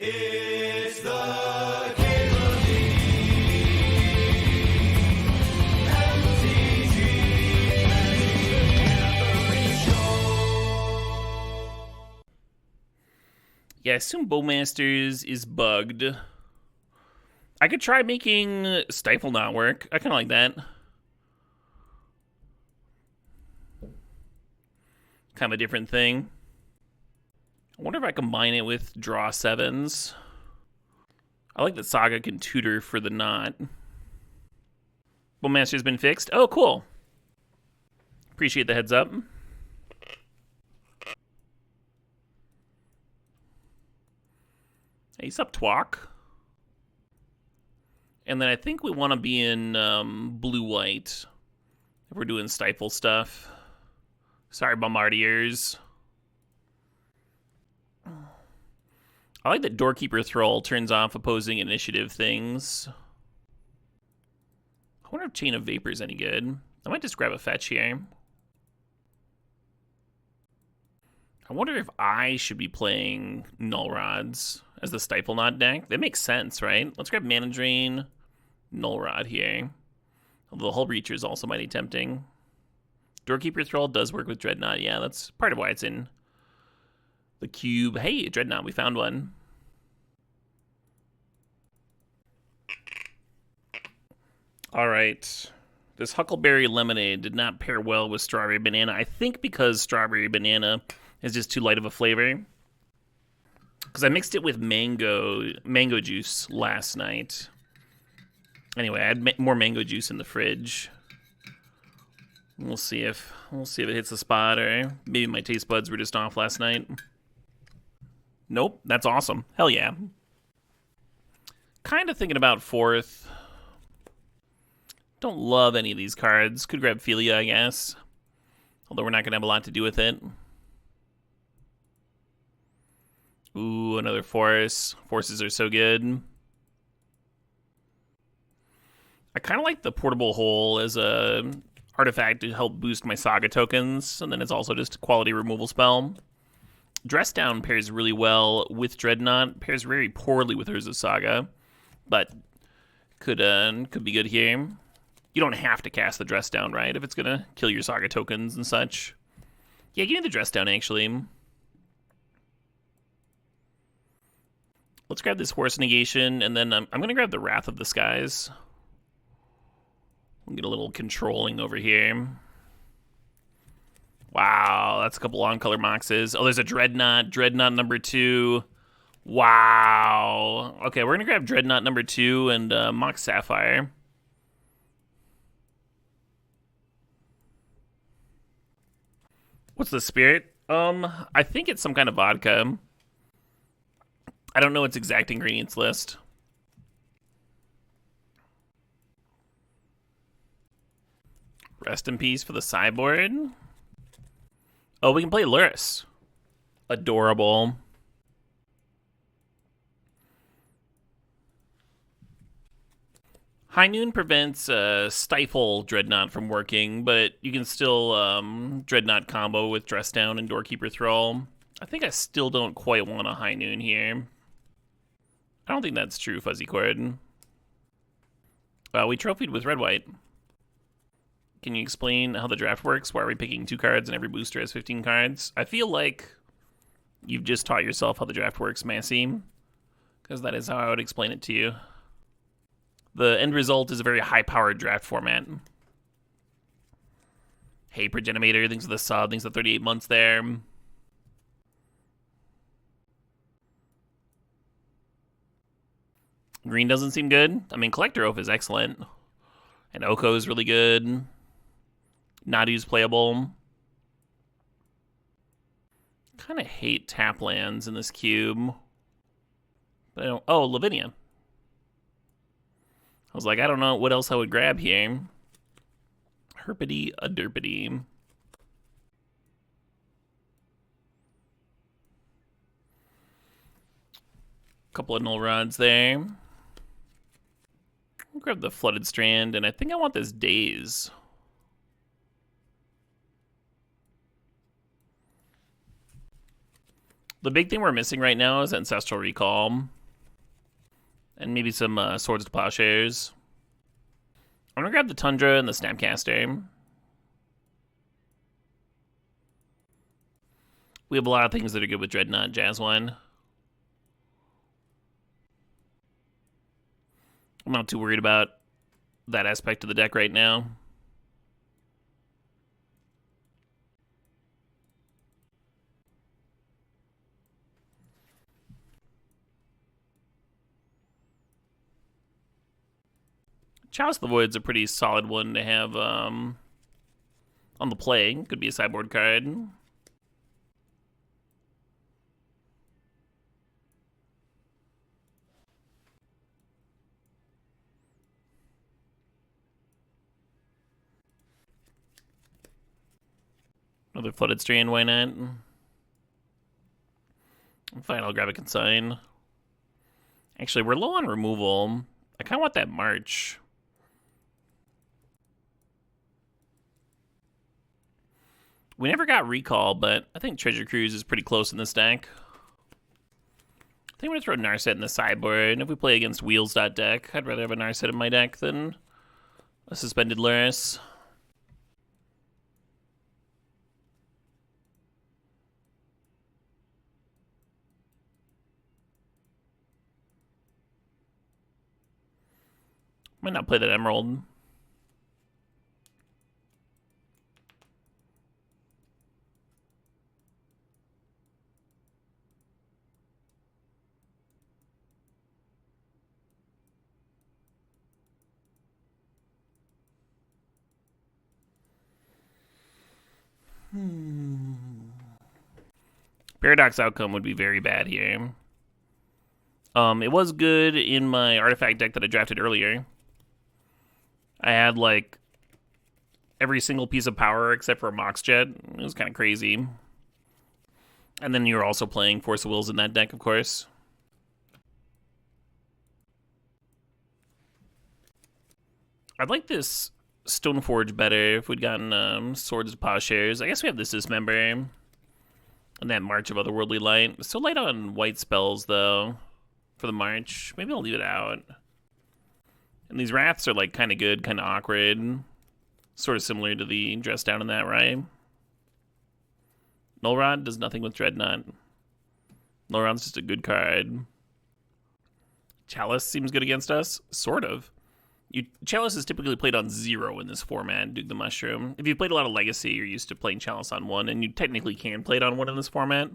It's the Cable Yeah, I assume Bowmasters is bugged. I could try making Stifle not work. I kind of like that. Kind of a different thing. I wonder if I combine it with draw 7s. I like that Saga can tutor for the knot. Bowmaster's been fixed. Oh, cool. Appreciate the heads up. Ace up Twok. And then I think we want to be in blue-white if we're doing Stifle stuff. Sorry, Bombardiers. I like that Doorkeeper Thrall turns off opposing initiative things. I wonder if Chain of Vapor is any good. I might just grab a fetch here. I wonder if I should be playing Null Rods as the Stifle Knot deck. That makes sense, right? Let's grab Mana Drain, Null Rod here. Although the Hull Breacher is also mighty tempting. Doorkeeper Thrall does work with Dreadnought. Yeah, that's part of why it's in the cube. Hey, Dreadnought, we found one. All right. This Huckleberry Lemonade did not pair well with Strawberry Banana. I think because Strawberry Banana is just too light of a flavor. Because I mixed it with mango juice last night. Anyway, I had more mango juice in the fridge. We'll see if it hits the spot, or maybe my taste buds were just off last night. Nope, that's awesome. Hell yeah. Kind of thinking about fourth. Don't love any of these cards. Could grab Philia, I guess. Although we're not going to have a lot to do with it. Ooh, another Force. Forces are so good. I kind of like the Portable Hole as a artifact to help boost my Saga tokens, and then it's also just a quality removal spell. Dress Down pairs really well with Dreadnought. Pairs very poorly with Urza Saga, but could be good here. You don't have to cast the Dress Down, right? If it's gonna kill your Saga tokens and such. Yeah, give me the Dress Down, actually. Let's grab this Horse Negation, and then I'm going to grab the Wrath of the Skies. We'll get a little controlling over here. Wow, that's a couple on-color Moxes. Oh, there's a Dreadnought. Dreadnought number 2. Wow. Okay, we're going to grab Dreadnought number 2 and Mox Sapphire. What's the spirit? I think it's some kind of vodka. I don't know its exact ingredients list. Rest in peace for the sideboard. Oh, we can play Luris. Adorable. High Noon prevents Stifle Dreadnought from working, but you can still Dreadnought combo with Dress Down and Doorkeeper Thrall. I think I still don't quite want a High Noon here. I don't think that's true, Fuzzy Cord. We trophied with Red-White. Can you explain how the draft works? Why are we picking 2 cards and every booster has 15 cards? I feel like you've just taught yourself how the draft works, Massey. Because that is how I would explain it to you. The end result is a very high-powered draft format. Hey, Progenimator, thanks for the sub, thanks for the 38 months there. Green doesn't seem good. I mean, Collector Oath is excellent. And Oko is really good. Nadu's playable. Kind of hate tap lands in this cube. But I don't... Oh, Lavinia. I was like, I don't know what else I would grab here. Herpity, a derpity. Couple of Null Rods there. I'll grab the Flooded Strand, and I think I want this Daze. The big thing we're missing right now is Ancestral Recall. And maybe some Swords to Plowshares. I'm gonna grab the Tundra and the Snapcaster. We have a lot of things that are good with Dreadnought and Jazzwine. I'm not too worried about that aspect of the deck right now. Chalice of the Void's a pretty solid one to have on the play. Could be a sideboard card. Another Flooded Strand, why not? Fine, I'll grab a Consign. Actually, we're low on removal. I kind of want that March. We never got Recall, but I think Treasure Cruise is pretty close in this deck. I think I'm going to throw Narset in the sideboard. If we play against Wheels.deck, I'd rather have a Narset in my deck than a Suspended Luris. Might not play that Emerald. Paradox Outcome would be very bad here. It was good in my artifact deck that I drafted earlier. I had, like, every single piece of power except for a Mox Jet. It was kind of crazy. And then you were also playing Force of Wills in that deck, of course. I'd like this Stoneforge better if we'd gotten Swords of Plowshares. I guess we have this Dismember. And that March of Otherworldly Light. So light on white spells, though, for the March. Maybe I'll leave it out. And these Wraths are, like, kind of good, kind of awkward. Sort of similar to the Dress Down in that, right? Null Rod does nothing with Dreadnought. Null Rod's just a good card. Chalice seems good against us. Sort of. Chalice is typically played on 0 in this format, Duke the Mushroom. If you played a lot of Legacy, you're used to playing Chalice on 1, and you technically can play it on 1 in this format.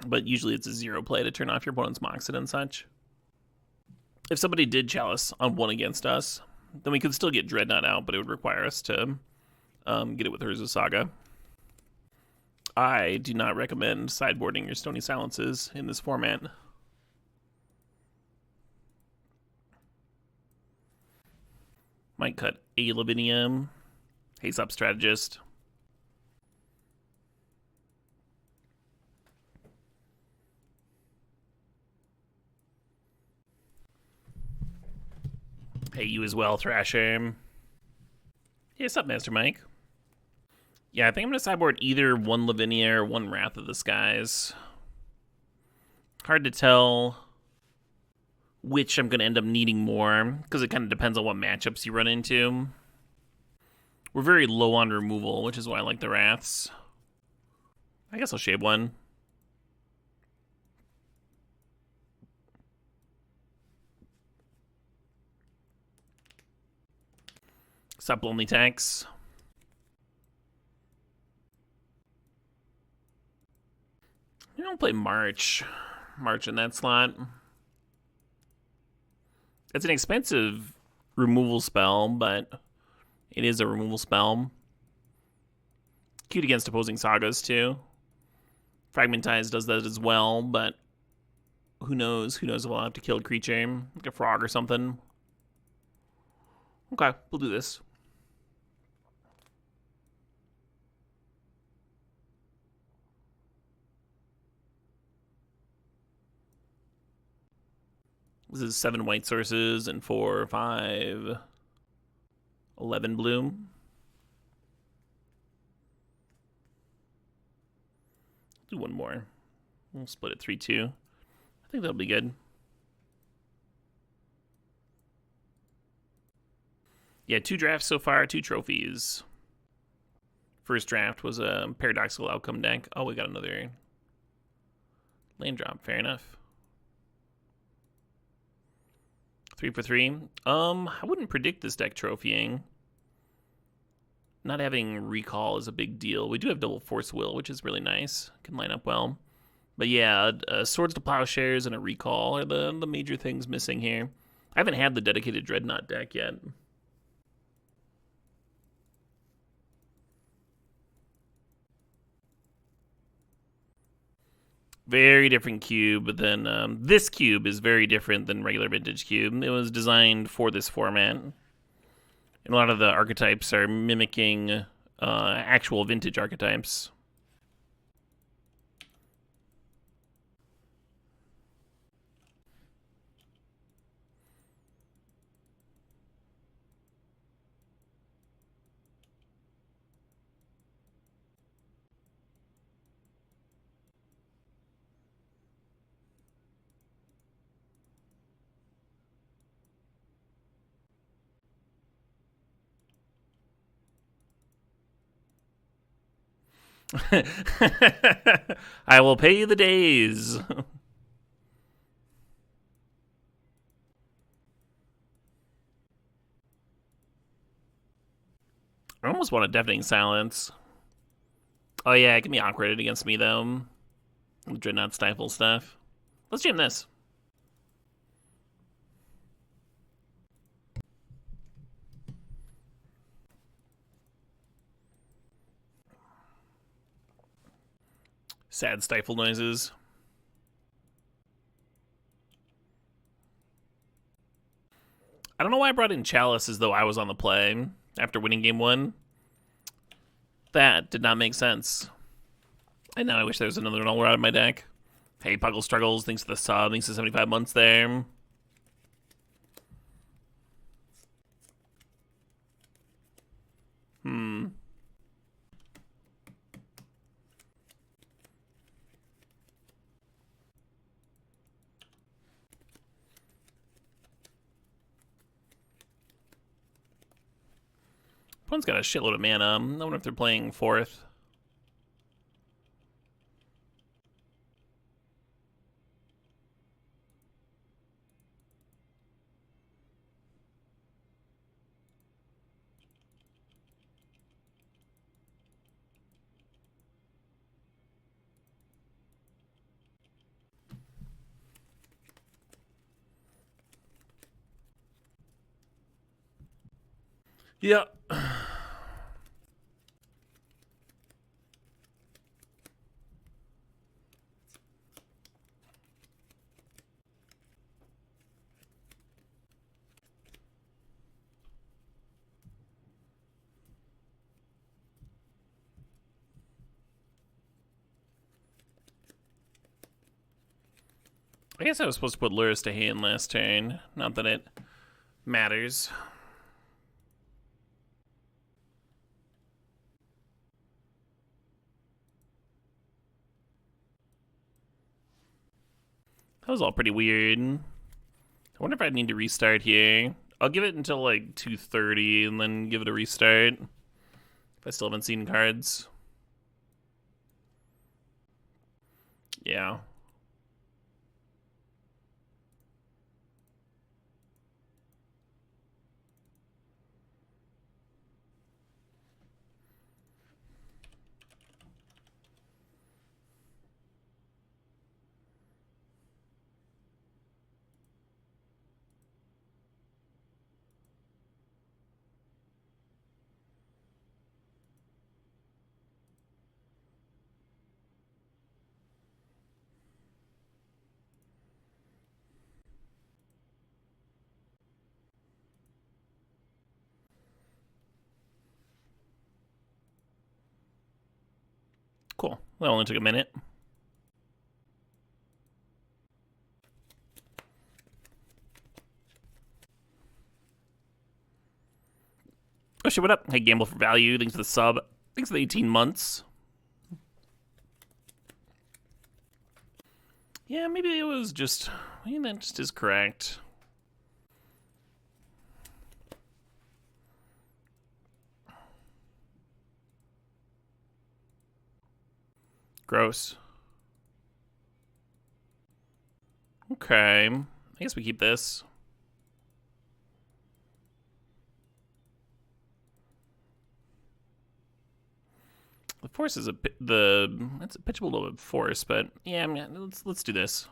But usually it's a 0 play to turn off your opponent's Moxit and such. If somebody did Chalice on 1 against us, then we could still get Dreadnought out, but it would require us to get it with Urza Saga. I do not recommend sideboarding your Stony Silences in this format. Might cut a Lavinium. Haste Up Strategist. Hey, you as well, Thrasher. Hey, what's up, Master Mike? Yeah, I think I'm going to sideboard either one Lavinia or one Wrath of the Skies. Hard to tell which I'm going to end up needing more, because it kind of depends on what matchups you run into. We're very low on removal, which is why I like the Wraths. I guess I'll shave one. Stop Lonely Tax. You don't play March in that slot. It's an expensive removal spell, but it is a removal spell. Cute against opposing sagas, too. Fragmentize does that as well, but who knows? Who knows if I'll have to kill a creature, like a frog or something. Okay, we'll do this. This is 7 white sources and 4, 5, 11 blue. Do one more. We'll split it 3-2. I think that'll be good. Yeah, 2 drafts so far, 2 trophies. First draft was a paradoxical outcome deck. Oh, we got another land drop. Fair enough. 3 for 3. I wouldn't predict this deck trophying. Not having recall is a big deal. We do have double force will, which is really nice. Can line up well. But yeah, Swords to Plowshares and a recall are the major things missing here. I haven't had the dedicated Dreadnought deck yet. Very different cube than this cube is very different than regular vintage cube. It was designed for this format. And a lot of the archetypes are mimicking actual vintage archetypes. I will pay you the days. I almost want a Deafening Silence. Oh yeah, it can be awkward against me though. Dreadnought Stifle stuff. Let's jam this. Sad stifle noises. I don't know why I brought in Chalice as though I was on the play after winning game 1. That did not make sense. And now I wish there was another Null out of my deck. Hey, Puggle Struggles, thanks to the sub, thanks to 75 months there. Opponent's got a shitload of mana. I wonder if they're playing 4th. Yeah. I guess I was supposed to put Luris to hand last turn. Not that it matters. That was all pretty weird. I wonder if I need to restart here. I'll give it until like 2:30 and then give it a restart. If I still haven't seen cards. Yeah. Cool. That only took a minute. Oh shit, what up? Hey, Gamble for Value. Thanks for the sub. Thanks for the 18 months. Yeah, maybe it was just... Maybe that just is correct. Gross. Okay. I guess we keep this. The force is it's a pitchable little bit force, but yeah, let's do this.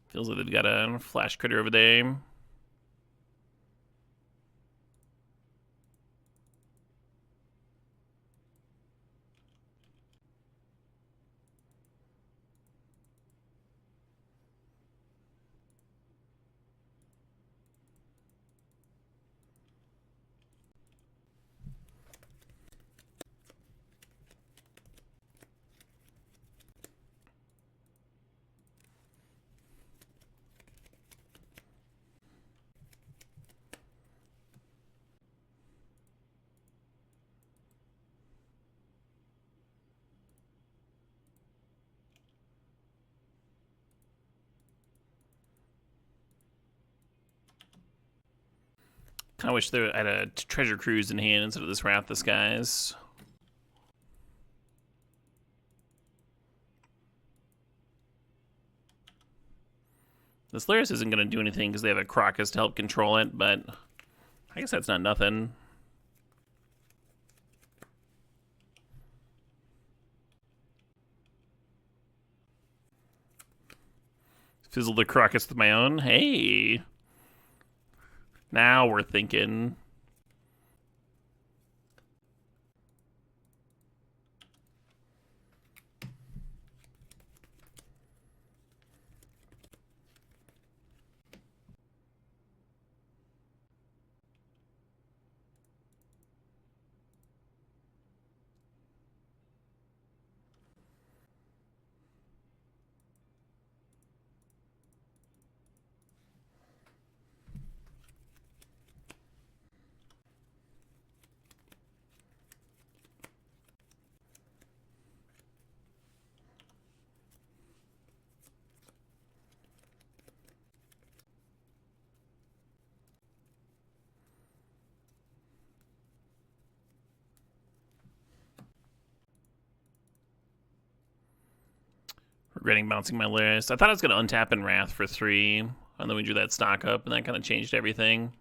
Feels like they've got a flash critter over there. Kind of wish I had a treasure cruise in hand instead of this Wrath the Skies. This Laris isn't going to do anything because they have a Crocus to help control it, but I guess that's not nothing. Fizzle the Crocus with my own. Hey! Now we're thinking. Regretting bouncing my list. I thought I was going to untap and Wrath for 3, and then we drew that stock up, and that kind of changed everything.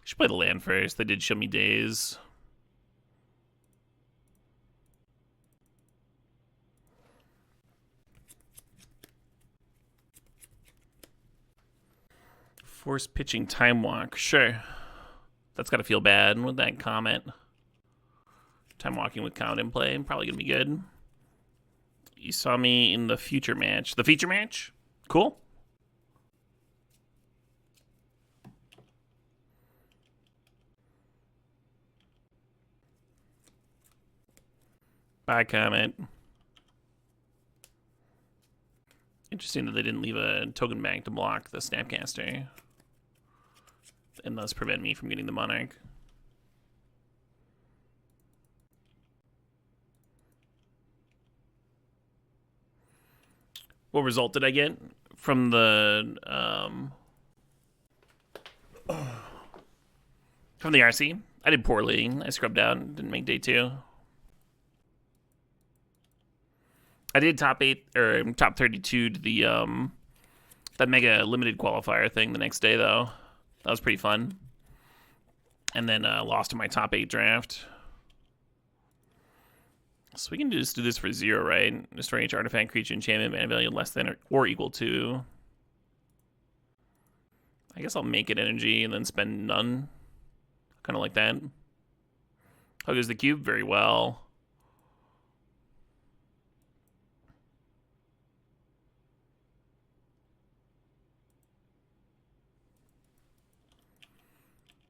Should play the land first. They did show me days. Force pitching Time Walk. Sure. That's got to feel bad with that Comet. Time Walking with Comet in play. Probably going to be good. You saw me in the future match. The feature match? Cool. Bye, Comet. Interesting that they didn't leave a token bank to block the Snapcaster and thus prevent me from getting the Monarch. What result did I get from the RC? I did poorly. I scrubbed out. Didn't make day 2. I did top 8 or top 32 to the that mega limited qualifier thing the next day though. That was pretty fun. And then lost in my top 8 draft. So we can just do this for 0, right? Destroy each artifact, creature, enchantment, mana value less than or equal to. I guess I'll make it energy and then spend none. Kind of like that. How goes the cube? Very well.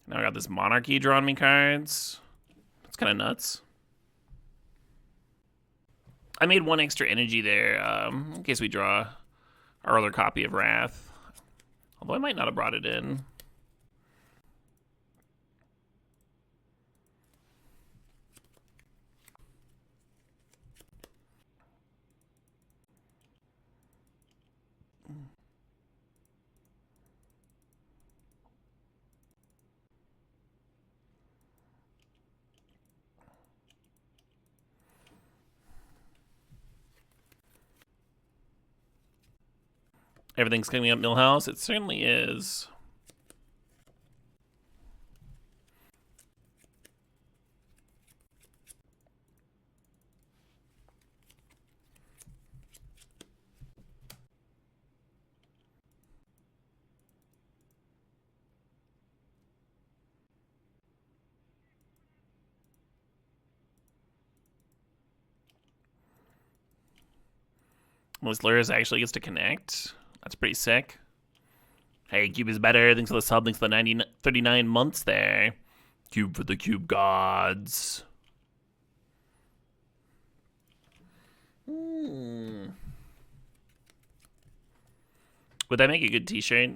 Now I got this Monarchy drawing me cards. That's kind of nuts. I made one extra energy there in case we draw our other copy of Wrath. Although I might not have brought it in. Everything's coming up Millhouse. It certainly is. Most Lyris actually gets to connect. That's pretty sick. Hey, Cube is better. Thanks for the sub. Thanks for the 39 months there. Cube for the Cube gods. Would that make a good t-shirt?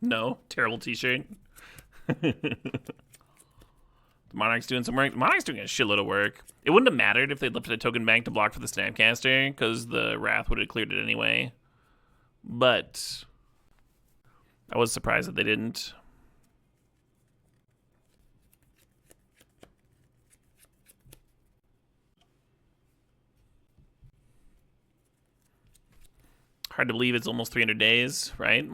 No. Terrible t-shirt. Monarch's doing some work. Monarch's doing a shitload of work. It wouldn't have mattered if they lifted a token bank to block for the Snapcaster, because the Wrath would have cleared it anyway. But I was surprised that they didn't. Hard to believe it's almost 300 days, right?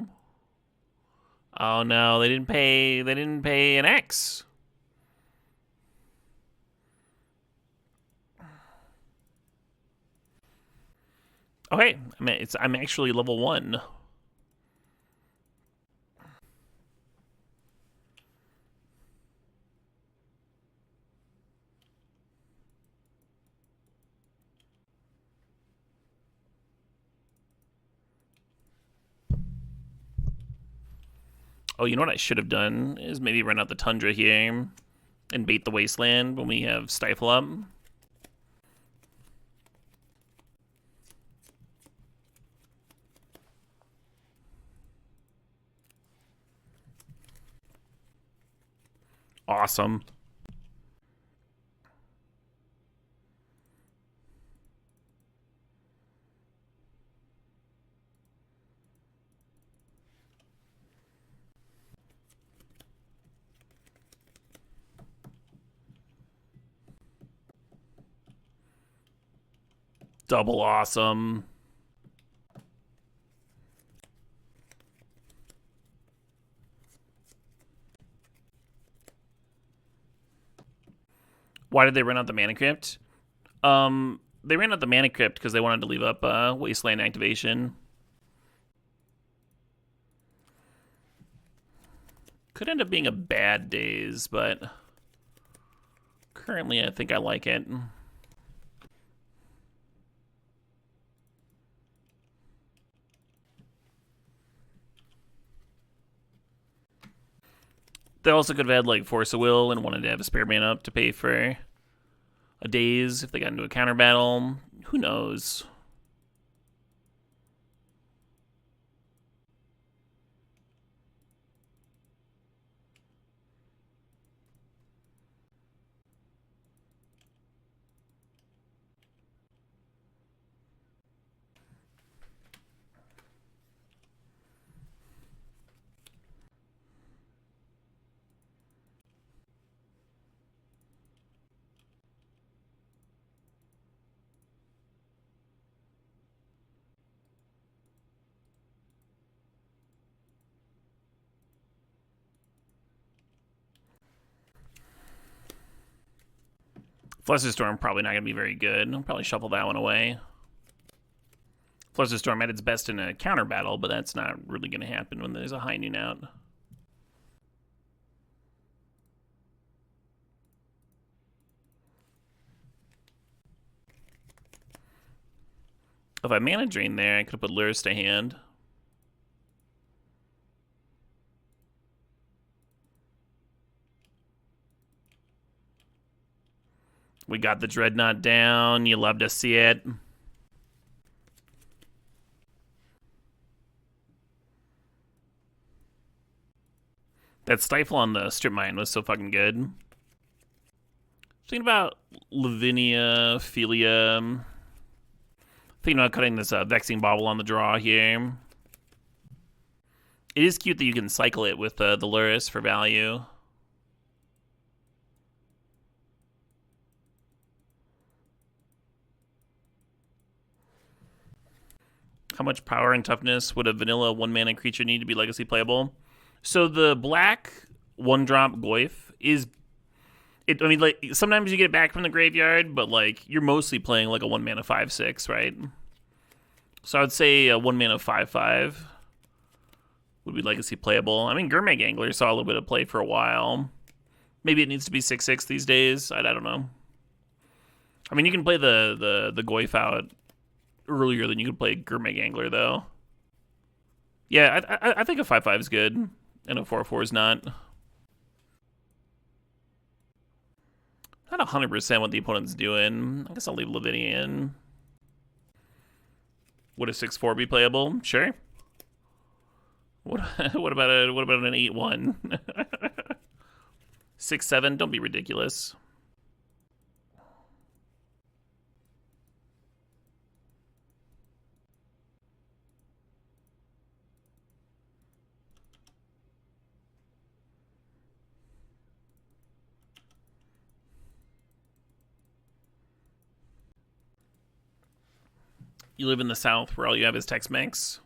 Oh no, they didn't pay an X. Okay, I'm actually level 1. Oh, you know what I should have done is maybe run out the Tundra here and bait the Wasteland when we have Stifle up. Awesome. Double awesome. Why did they run out the Mana Crypt? They ran out the Mana Crypt because they wanted to leave up Wasteland activation. Could end up being a bad daze, but currently I think I like it. They also could have had like Force of Will and wanted to have a spare mana up to pay for a daze if they got into a counter battle. Who knows? Flusterstorm probably not going to be very good. I'll probably shuffle that one away. Flusterstorm at its best in a counter battle, but that's not really going to happen when there's a high noon out. If I mana drain there, I could have put Lyris to hand. We got the Dreadnought down. You love to see it. That Stifle on the Strip Mine was so fucking good. Thinking about Lavinia, Philia. Thinking about cutting this Vexing Bauble on the draw here. It is cute that you can cycle it with the Luris for value. How much power and toughness would a vanilla 1-mana creature need to be legacy playable? So the black 1-drop Goyf is... I mean, like, sometimes you get it back from the graveyard, but, like, you're mostly playing, like, a 1-mana 5/6, right? So I would say a 1-mana 5/5 would be legacy playable. I mean, Gurmag Angler saw a little bit of play for a while. Maybe it needs to be 6/6 these days. I don't know. I mean, you can play the Goyf out earlier than you could play Gurmag Angler, though. Yeah, I think a 5/5 is good, and a 4/4 is not. Not 100% what the opponent's doing. I guess I'll leave Lavinia in. Would a 6/4 be playable? Sure. What about an 8/1? 6/7? Don't be ridiculous. You live in the South where all you have is Tex-Mex.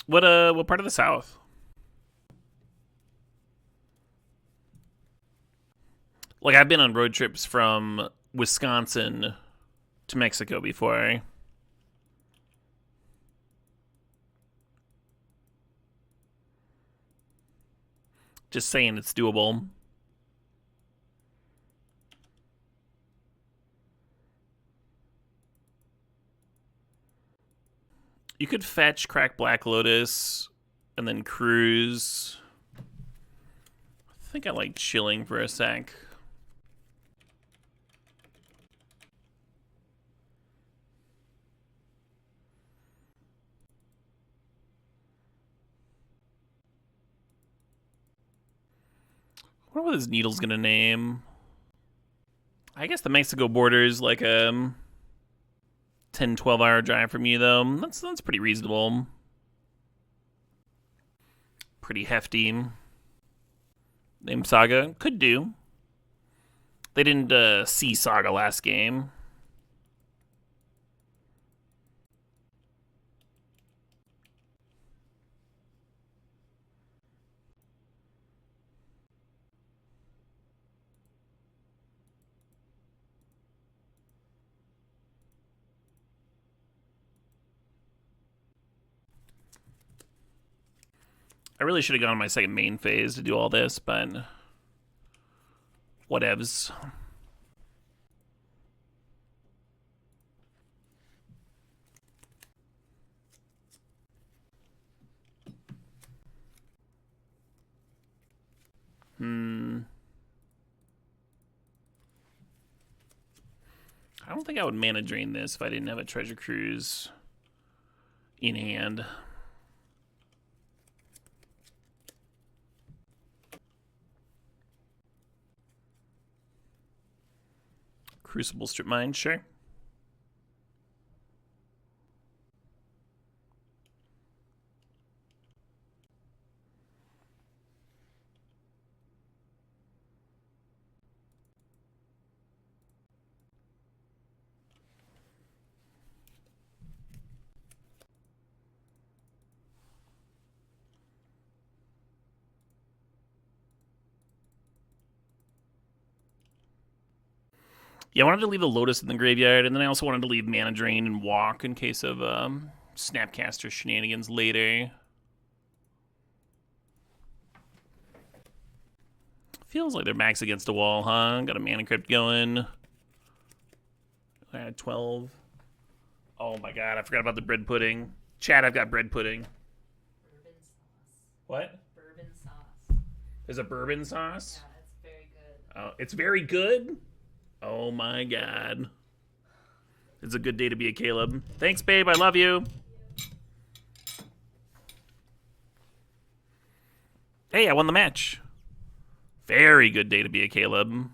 What part of the South? Like, I've been on road trips from Wisconsin to Mexico before. Just saying it's doable. You could fetch Crack Black Lotus and then cruise. I think I like chilling for a sec. I wonder what this Needle's gonna name. I guess the Mexico border is like a 10-12 hour drive from you, though. That's pretty reasonable. Pretty hefty. Name Saga could do. They didn't see Saga last game. I really should have gone on my second main phase to do all this, but whatevs. I don't think I would mana drain this if I didn't have a Treasure Cruise in hand. Crucible Strip Mine, sure. Yeah, I wanted to leave the Lotus in the graveyard, and then I also wanted to leave Mana Drain and Walk in case of Snapcaster shenanigans later. Feels like they're backs against a wall, huh? Got a Mana Crypt going. I had 12. Oh my god, I forgot about the bread pudding. Chat, I've got bread pudding. Bourbon sauce. What? Bourbon sauce. There's a bourbon sauce? Yeah, it's very good. Oh, it's very good? Oh my god. It's a good day to be a Caleb. Thanks, babe. I love you. Hey, I won the match. Very good day to be a Caleb.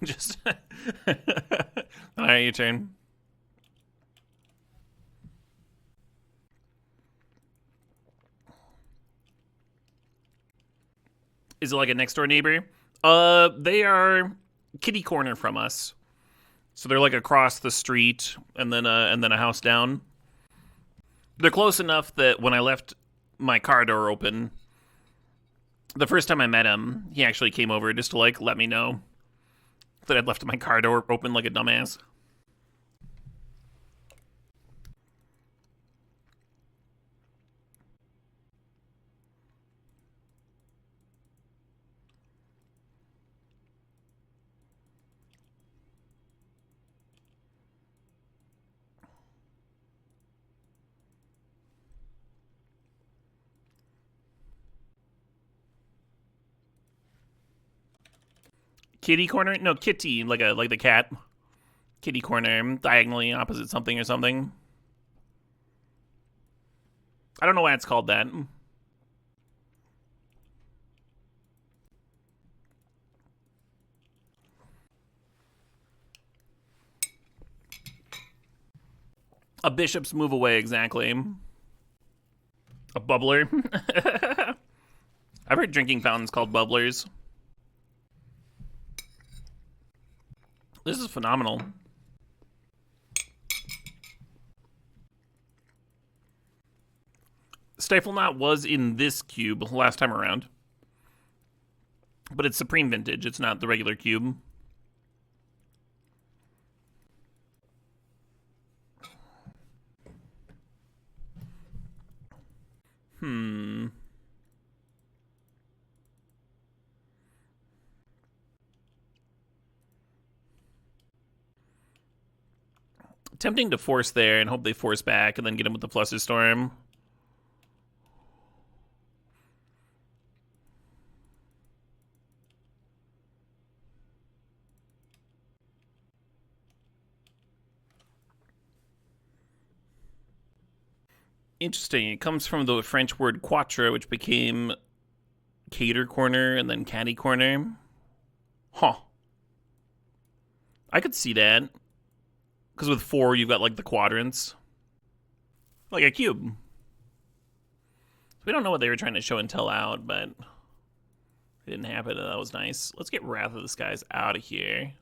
Just. Alright, your turn. Is it like a next door neighbor? They are kitty corner from us. So they're like across the street and then a house down. They're close enough that when I left my car door open, the first time I met him, he actually came over just to like let me know that I'd left my car door open like a dumbass. Kitty corner? No, kitty, like the cat. Kitty corner, diagonally opposite something or something. I don't know why it's called that. A bishop's move away, exactly. A bubbler. I've heard drinking fountains called bubblers. This is phenomenal. Stifle Knot was in this cube last time around. But it's Supreme Vintage. It's not the regular cube. Tempting to force there and hope they force back and then get him with the Flusterstorm. Interesting. It comes from the French word quatre, which became cater corner and then caddy corner. Huh. I could see that. Because with 4, you've got like the quadrants. Like a cube. So we don't know what they were trying to show and tell out, but it didn't happen, and that was nice. Let's get Wrath of the Skies out of here.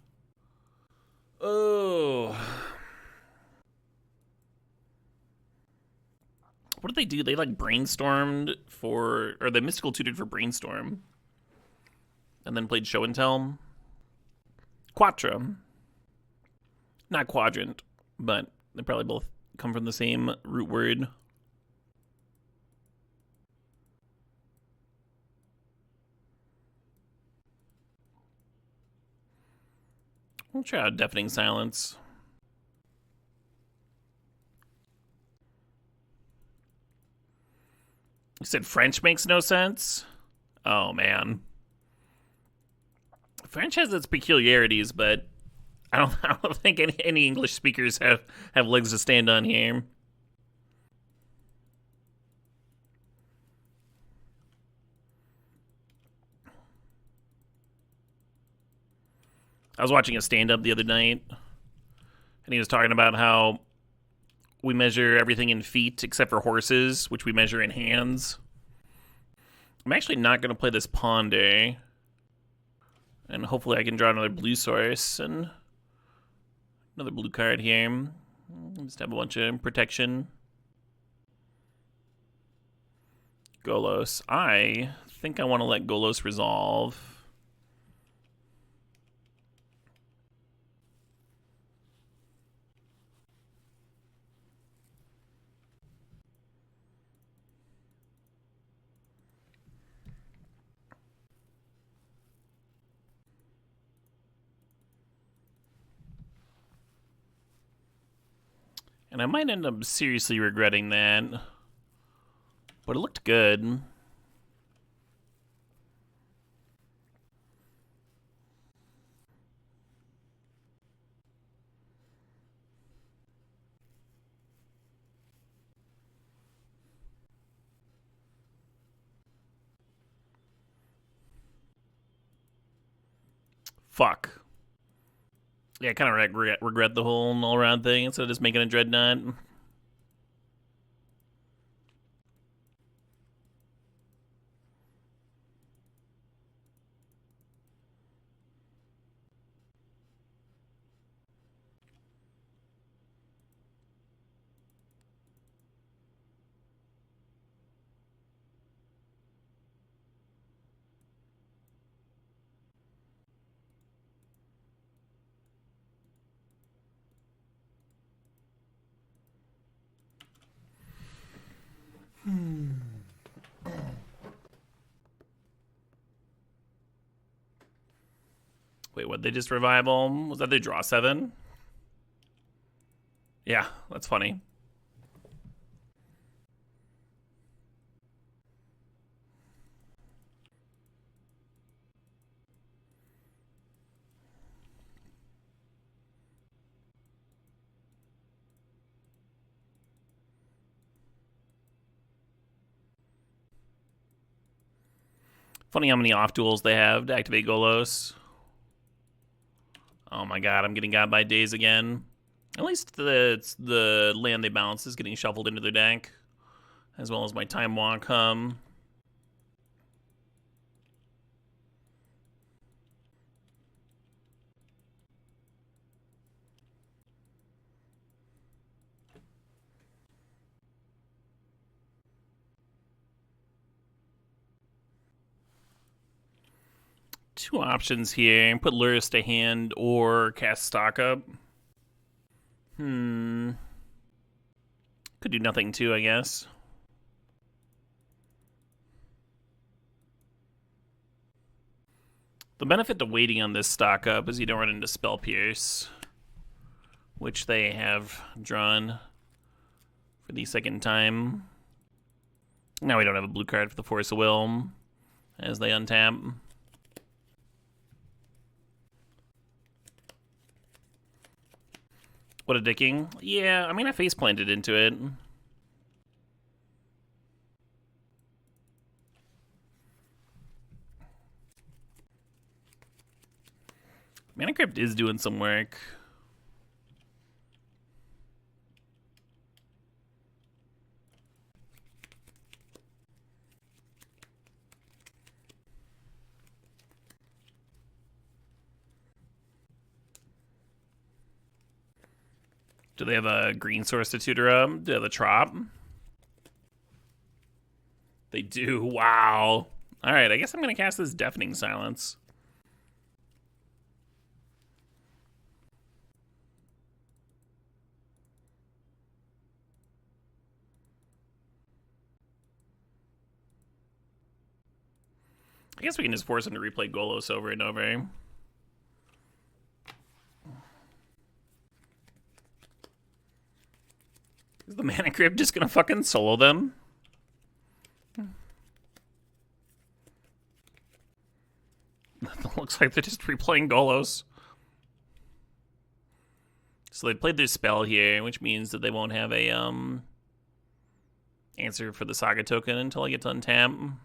Oh. What did they do? They like brainstormed for, or they mystical tutored for brainstorm. And then played show and tell. Quattro. Not quadrant, but they probably both come from the same root word. We'll try out Deafening Silence. You said French makes no sense? Oh, man. French has its peculiarities, but I don't think any English speakers have legs to stand on here. I was watching a stand-up the other night, and he was talking about how we measure everything in feet except for horses, which we measure in hands. I'm actually not going to play this Ponder, and hopefully I can draw another blue source and another blue card here. Just have a bunch of protection. Golos. I think I want to let Golos resolve. And I might end up seriously regretting that. But it looked good. Fuck. Yeah, I kind of regret the whole all-around thing instead of just making a Dreadnought. Wait, what? They just revival? Was that they draw 7? Yeah, that's funny. Funny how many off duels they have to activate Golos. Oh my god, I'm getting got by Daze again. At least the land they bounce is getting shuffled into their deck. As well as my Time Walk hum. Two options here. Put Luris to hand or cast Stock Up. Could do nothing too, I guess. The benefit to waiting on this Stock Up is you don't run into Spell Pierce, which they have drawn for the second time. Now we don't have a blue card for the Force of Will as they untap. What a dicking. Yeah, I mean, I face planted into it. Mana Crypt is doing some work. Do they have a green source to tutor up? Do they have a Trop? They do. Wow. All right, I guess I'm going to cast this Deafening Silence. I guess we can just force him to replay Golos over and over. Is the Mana Crypt just gonna fucking solo them? Looks like they're just replaying Golos. So they played their spell here, which means that they won't have a answer for the Saga token until I get to untap.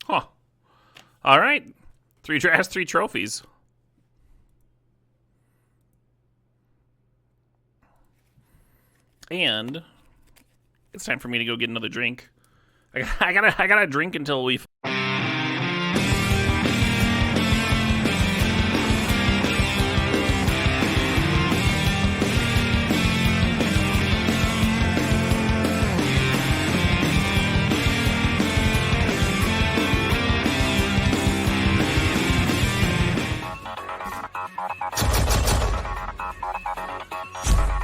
Huh. All right. 3 drafts, 3 trophies. And it's time for me to go get another drink. I gotta drink until we